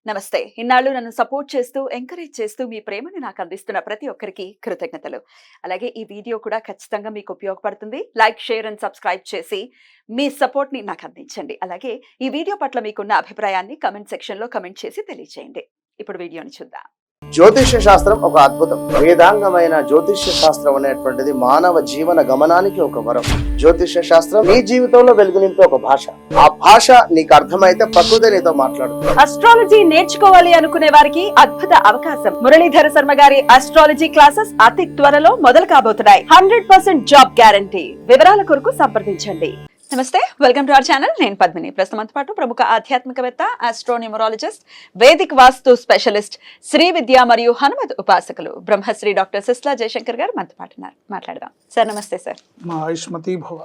నమస్తే. ఇన్నాళ్ళు నన్ను సపోర్ట్ చేస్తూ, ఎంకరేజ్ చేస్తూ మీ ప్రేమని నాకు అందిస్తున్న ప్రతి ఒక్కరికి కృతజ్ఞతలు. అలాగే ఈ వీడియో కూడా ఖచ్చితంగా మీకు ఉపయోగపడుతుంది. లైక్, షేర్ అండ్ సబ్స్క్రైబ్ చేసి మీ సపోర్ట్‌ని నాకు అందించండి. అలాగే ఈ వీడియో పట్ల మీకున్న అభిప్రాయాన్ని కామెంట్ సెక్షన్‌లో కామెంట్ చేసి తెలియజేయండి. ఇప్పుడు వీడియోని చూద్దాం. జ్యోతిష్య శాస్త్రం ఒక అద్భుతం. వేదాంగమైన జ్యోతిష్య శాస్త్రం అనేటువంటిది మానవ జీవన గమనానికి ఒక వరం. జ్యోతిష్య శాస్త్రం నీ జీవితంలో వెలుగునింపే ఒక భాష. ఆ భాష నీకు అర్థమైతే ప్రకృతి నీతో మాట్లాడుతుంది. అస్ట్రాలజీ నేర్చుకోవాలి అనుకునే వారికి అద్భుత అవకాశం. మురళీధర శర్మ గారి అస్ట్రాలజీ క్లాసెస్ అతి త్వరలో మొదలు కాబోతున్నాయి. 100% జాబ్ గ్యారంటీ. వివరాల కొరకు సంప్రదించండి. నమస్తే, వెల్కమ్ టు అవర్ ఛానల్. నేను పద్మిని. ప్రస్తుతంతో పాటు ప్రముఖ ఆధ్యాత్మికవేత్త, ఆస్ట్రోన్యూమరాలజిస్ట్, వేదిక్ వాస్తు స్పెషలిస్ట్, శ్రీ విద్య మరియు హనుమత్ ఉపాసకులు బ్రహ్మశ్రీ డాక్టర్ సిస్లా జయశంకర్ గారు మనతో పాటు ఉన్నారు. మాట్లాడదాం సార్. నమస్తే సార్. మా ఆయుష్మతి భవ.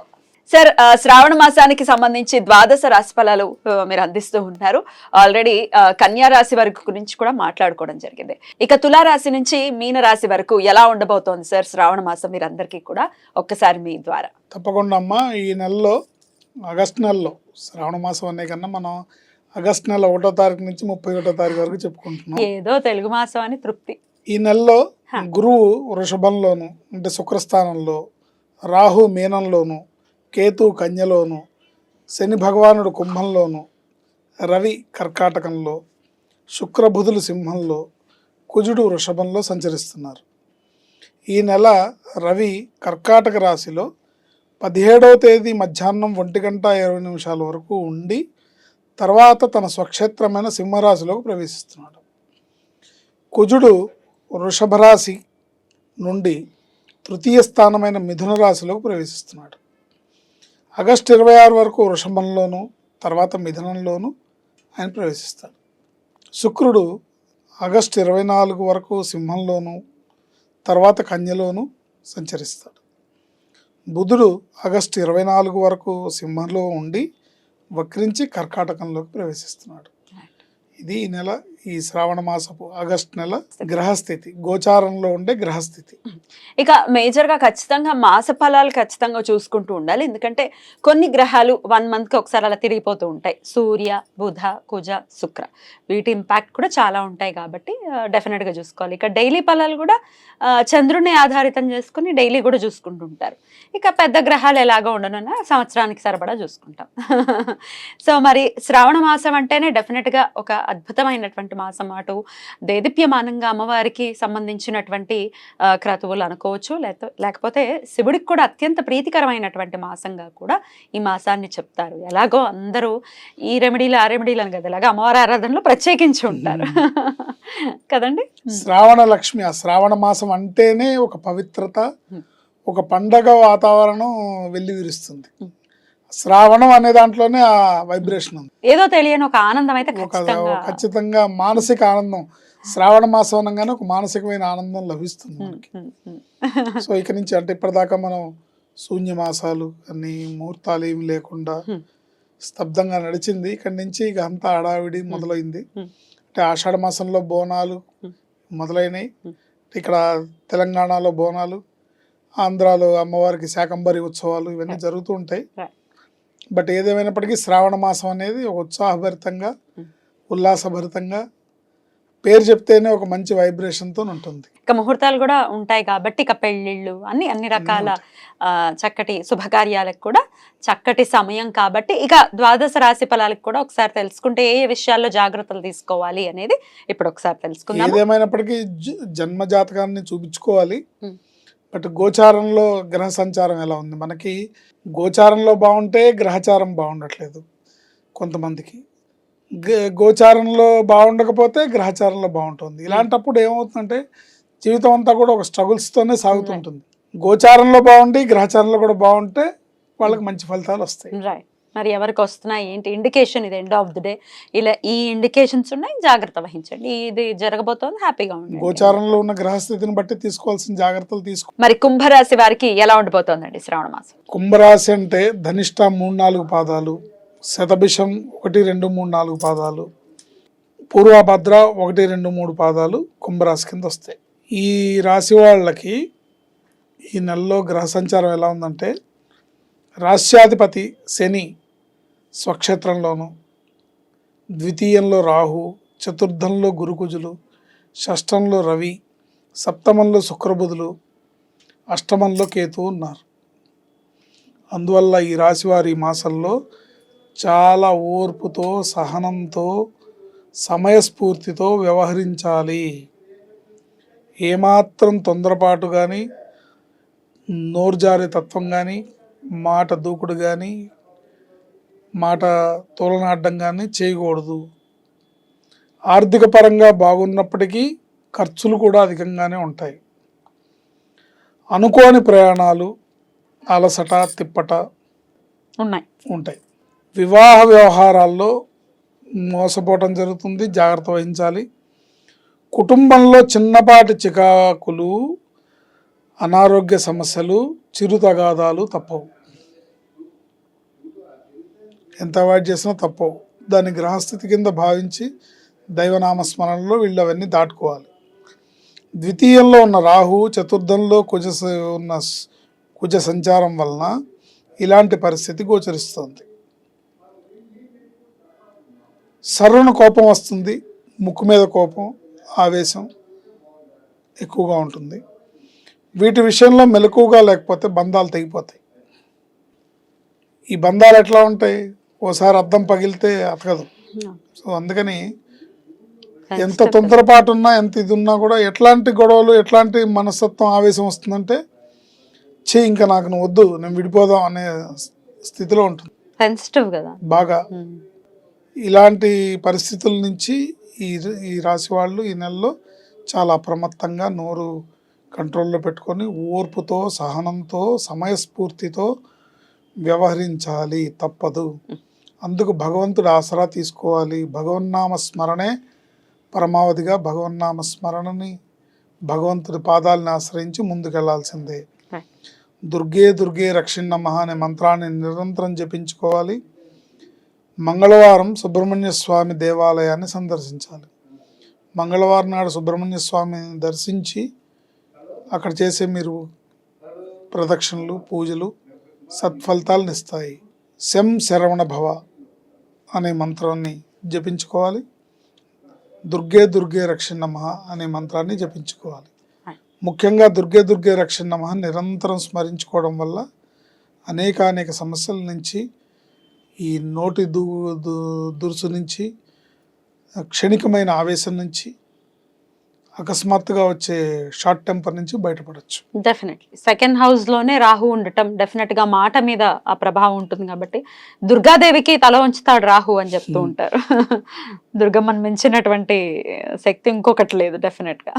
సార్, శ్రావణ మాసానికి సంబంధించి ద్వాదశ రాశి ఫలాలు మీరు అందిస్తూ ఉంటారు. ఆల్రెడీ కన్యా రాశి వరకు గురించి కూడా మాట్లాడుకోవడం జరిగింది. ఇక తులారాశి నుంచి మీన రాశి వరకు ఎలా ఉండబోతోంది సార్ శ్రావణ మాసం? మీరు అందరికీ కూడా ఒక్కసారి మీ ద్వారా. తప్పకుండా అమ్మా. ఈ నెలలో ఆగస్టు నెలలో శ్రావణ మాసం అనే కన్నా మనం ఆగస్టు నెల 1వ తారీఖు నుంచి 31వ తారీఖు వరకు చెప్పుకుంటున్నాం. ఏదో తెలుగు మాసం అని తృప్తి. ఈ నెలలో గురువు వృషభంలోను అంటే శుక్రస్థానంలో, రాహు మీనంలోను, కేతు కన్యలోను, శని భగవానుడు కుంభంలోను, రవి కర్కాటకంలో, శుక్రబుధులు సింహంలో, కుజుడు వృషభంలో సంచరిస్తున్నారు. ఈ నెల రవి కర్కాటక రాశిలో 17వ తేదీ మధ్యాహ్నం 1:20 వరకు ఉండి తర్వాత తన స్వక్షేత్రమైన సింహరాశిలోకి ప్రవేశిస్తున్నాడు. కుజుడు వృషభ రాశి నుండి తృతీయ స్థానమైన మిథున రాశిలోకి ప్రవేశిస్తున్నాడు. ఆగస్టు 26 వరకు వృషభంలోను తర్వాత మిథునంలోను ఆయన ప్రవేశిస్తాడు. శుక్రుడు ఆగస్టు 24 వరకు సింహంలోను తర్వాత కన్యలోను సంచరిస్తాడు. బుధుడు ఆగస్టు 24 వరకు సింహంలో ఉండి వక్రించి కర్కాటకంలోకి ప్రవేశిస్తున్నాడు. ఇది ఈ నెల, ఈ శ్రావణ మాసపు ఆగస్టు నెల గ్రహస్థితి, గోచారంలో ఉండే గ్రహస్థితి. ఇక మేజర్గా ఖచ్చితంగా మాస ఫలాలు ఖచ్చితంగా చూసుకుంటూ ఉండాలి. ఎందుకంటే కొన్ని గ్రహాలు 1 మంత్కి ఒకసారి అలా తిరిగిపోతూ ఉంటాయి. సూర్య, బుధ, కుజ, శుక్ర, వీటి ఇంపాక్ట్ కూడా చాలా ఉంటాయి కాబట్టి డెఫినెట్గా చూసుకోవాలి. ఇక డైలీ ఫలాలు కూడా చంద్రుని ఆధారితం చేసుకుని డైలీ కూడా చూసుకుంటూ ఉంటారు. ఇక పెద్ద గ్రహాలు ఎలాగో ఉండనున్నా సంవత్సరానికి సరిపడా చూసుకుంటాం. సో మరి శ్రావణ మాసం అంటేనే డెఫినెట్గా ఒక అద్భుతమైనటువంటి మాసం. అటు దేదీప్యమానంగా అమ్మవారికి సంబంధించినటువంటి క్రతువులు అనుకోవచ్చు, లేకపోతే శివుడికి కూడా అత్యంత ప్రీతికరమైనటువంటి మాసంగా కూడా ఈ మాసాన్ని చెప్తారు. ఎలాగో అందరూ ఈ రెమెడీలు ఆ రెమెడీలు అని కదా, ఇలాగా అమ్మవారి ఆరాధనలో ప్రత్యేకించి ఉంటారు కదండి. శ్రావణ లక్ష్మి, ఆ శ్రావణ మాసం అంటేనే ఒక పవిత్రత, ఒక పండగ వాతావరణం వెళ్లి విరుస్తుంది. శ్రావణం అనే దాంట్లోనే ఆ వైబ్రేషన్ ఉంది. ఏదో తెలియని ఒక ఆనందం అయితే ఖచ్చితంగా మానసిక ఆనందం. శ్రావణ మాసం అనగానే ఒక మానసికమైన ఆనందం లభిస్తుంది మనకి. సో ఇక నుంచి అంటే ఇప్పటిదాకా మనం శూన్య మాసాలు అన్ని ముహూర్తాలు ఏమి లేకుండా స్తబ్దంగా నడిచింది. ఇక్కడి నుంచి ఇక అంతా హడావిడి మొదలైంది. అంటే ఆషాఢ మాసంలో బోనాలు మొదలైనవి. ఇక్కడ తెలంగాణలో బోనాలు, ఆంధ్రాలో అమ్మవారికి శాకంబరి ఉత్సవాలు ఇవన్నీ జరుగుతూ ఉంటాయి. బట్ ఏదేమైనప్పటికీ శ్రావణ మాసం అనేది ఒక ఉత్సాహభరితంగా, ఉల్లాసభరితంగా, పేరు చెప్తేనే ఒక మంచి వైబ్రేషన్తో ఉంటుంది. ఇక ముహూర్తాలు కూడా ఉంటాయి కాబట్టి ఇక పెళ్ళిళ్ళు అన్ని రకాల చక్కటి శుభకార్యాలకు కూడా చక్కటి సమయం కాబట్టి ఇక ద్వాదశ రాశి ఫలాలకు కూడా ఒకసారి తెలుసుకుంటే ఏ విషయాల్లో జాగ్రత్తలు తీసుకోవాలి అనేది ఇప్పుడు ఒకసారి తెలుసుకుందాం. ఏదేమైనప్పటికీ జన్మ జాతకాన్ని చూపించుకోవాలి. బట్ గోచారంలో గ్రహ సంచారం ఎలా ఉంది? మనకి గోచారంలో బాగుంటే గ్రహచారం బాగుండట్లేదు కొంతమందికి, గోచారంలో బాగుండకపోతే గ్రహచారంలో బాగుంటుంది. ఇలాంటప్పుడు ఏమవుతుందంటే జీవితం అంతా కూడా ఒక స్ట్రగుల్స్తోనే సాగుతుంటుంది. గోచారంలో బాగుండి గ్రహచారంలో కూడా బాగుంటే వాళ్ళకి మంచి ఫలితాలు వస్తాయి. మరి ఎవరికి వస్తున్నాయి ఏంటి ఇండికేషన్? ఇది ఎండ్ ఆఫ్ ది డే ఇలా ఈ ఇండికేషన్స్ ఉన్నాయి, జాగ్రత్త వహించండి. ఇది జరగబోతోంది, హ్యాపీగా ఉంది. గోచారంలో ఉన్న గ్రహస్థితిని బట్టి తీసుకోవాల్సిన జాగ్రత్తలు తీసుకో. మరి కుంభరాశి వారికి ఎలా ఉండబోతోందండి శ్రావణ మాసం? కుంభరాశి అంటే ధనిష్ట 3-4 పాదాలు, శతభిషం 1, 2, 3, 4 పాదాలు, పూర్వభద్ర 1, 2, 3 పాదాలు కుంభరాశి కింద వస్తాయి. ఈ రాశి వాళ్ళకి ఈ నెలలో గ్రహ సంచారం ఎలా ఉందంటే రాశ్యాధిపతి శని స్వక్షేత్రంలోను, ద్వితీయంలో రాహు, చతుర్థంలో గురుకుజులు, షష్టంలో రవి, సప్తమంలో శుక్రబుధులు, అష్టమంలో కేతువు ఉన్నారు. అందువల్ల ఈ రాశివారి ఈ మాసంలో చాలా ఓర్పుతో, సహనంతో, సమయస్ఫూర్తితో వ్యవహరించాలి. ఏమాత్రం తొందరపాటు కానీ, నోరుజారే తత్వం కానీ, మాట దూకుడు కానీ, మాట తోలనాడడం కానీ చేయకూడదు. ఆర్థిక పరంగా బాగున్నప్పటికీ ఖర్చులు కూడా అధికంగానే ఉంటాయి. అనుకోని ప్రయాణాలు, అలసట, తిప్పట ఉంటాయి. వివాహ వ్యవహారాల్లో మోసపోవటం జరుగుతుంది, జాగ్రత్త వహించాలి. కుటుంబంలో చిన్నపాటి చికాకులు, అనారోగ్య సమస్యలు, చిరు తగాదాలు తప్పవు. ఎంత అవాయిడ్ చేసినా తప్పవు. దాన్ని గ్రహస్థితి కింద భావించి దైవనామస్మరణలో వీళ్ళు అవన్నీ దాటుకోవాలి. ద్వితీయంలో ఉన్న రాహు, చతుర్థంలో కుజ సంచారం వలన ఇలాంటి పరిస్థితి గోచరిస్తుంది. సర్రున కోపం వస్తుంది, ముక్కు మీద కోపం, ఆవేశం ఎక్కువగా ఉంటుంది. వీటి విషయంలో మెలకువగా లేకపోతే బంధాలు తెగిపోతాయి. ఈ బంధాలు ఎట్లా ఉంటాయి? ఓసారి అద్దం పగిలితే అతకదు. సో అందుకని ఎంత తొందరపాటు ఉన్నా, ఎంత ఇది ఉన్నా కూడా ఎట్లాంటి గొడవలు, ఎట్లాంటి మనస్తత్వం, ఆవేశం వస్తుందంటే ఇంకా నాకు నువ్వు వద్దు, నేను విడిపోదాం అనే స్థితిలో ఉంటుంది. సెన్సిటివ్ కదా బాగా. ఇలాంటి పరిస్థితుల నుంచి ఈ రాశి వాళ్ళు ఈ నెలలో చాలా అప్రమత్తంగా నోరు కంట్రోల్లో పెట్టుకొని ఓర్పుతో, సహనంతో, సమయస్ఫూర్తితో వ్యవహరించాలి. తప్పదు. అందుకు భగవంతుడు ఆసరా తీసుకోవాలి. భగవన్నామ స్మరణే పరమావధిగా భగవన్నామ స్మరణని, భగవంతుడి పాదాలను ఆశ్రయించి ముందుకెళ్లాల్సిందే. దుర్గే దుర్గే రక్షిణమః అనే మంత్రాన్ని నిరంతరం జపించుకోవాలి. మంగళవారం సుబ్రహ్మణ్య స్వామి దేవాలయాన్ని సందర్శించాలి. మంగళవారం నాడు సుబ్రహ్మణ్య స్వామిని దర్శించి అక్కడ చేసే మీరు ప్రదక్షిణలు, పూజలు సత్ఫలితాలను ఇస్తాయి. శరవణ భవ అనే మంత్రాన్ని జపించుకోవాలి. దుర్గే దుర్గే రక్షిణమః అనే మంత్రాన్ని జపించుకోవాలి. ముఖ్యంగా దుర్గే దుర్గే రక్షిణమః నిరంతరం స్మరించుకోవడం వల్ల అనేక సమస్యల నుంచి, ఈ నోటి దురుసు నుంచి, క్షణికమైన ఆవేశం నుంచి, అకస్మాత్తుగా వచ్చే షార్ట్ టెంపర్ నుంచి బయటపడవచ్చు. డెఫినెట్లీ సెకండ్ హౌస్ లోనే రాహు ఉండటం డెఫినెట్ గా మాట మీద ఆ ప్రభావం ఉంటుంది. కాబట్టి దుర్గాదేవికి తల ఉంచుతాడు రాహు అని చెప్తూ ఉంటారు. దుర్గమ్మను మించినటువంటి శక్తి ఇంకొకటి లేదు డెఫినెట్ గా.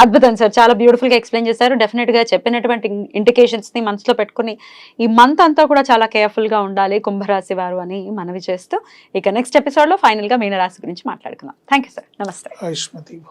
అద్భుతం సార్, చాలా బ్యూటిఫుల్ గా ఎక్స్ప్లెయిన్ చేశారు. డెఫినెట్ గా చెప్పినటువంటి ఇండికేషన్స్ ని మనసులో పెట్టుకుని ఈ మంత్ అంతా కూడా చాలా కేర్ఫుల్ గా ఉండాలి కుంభరాశి వారు అని మనవి చేస్తూ, ఇక నెక్స్ట్ ఎపిసోడ్ లో ఫైనల్ గా మీనరాశి గురించి మాట్లాడుకుందాం. Thank you sir. నమస్తే. ఆయుష్మతి.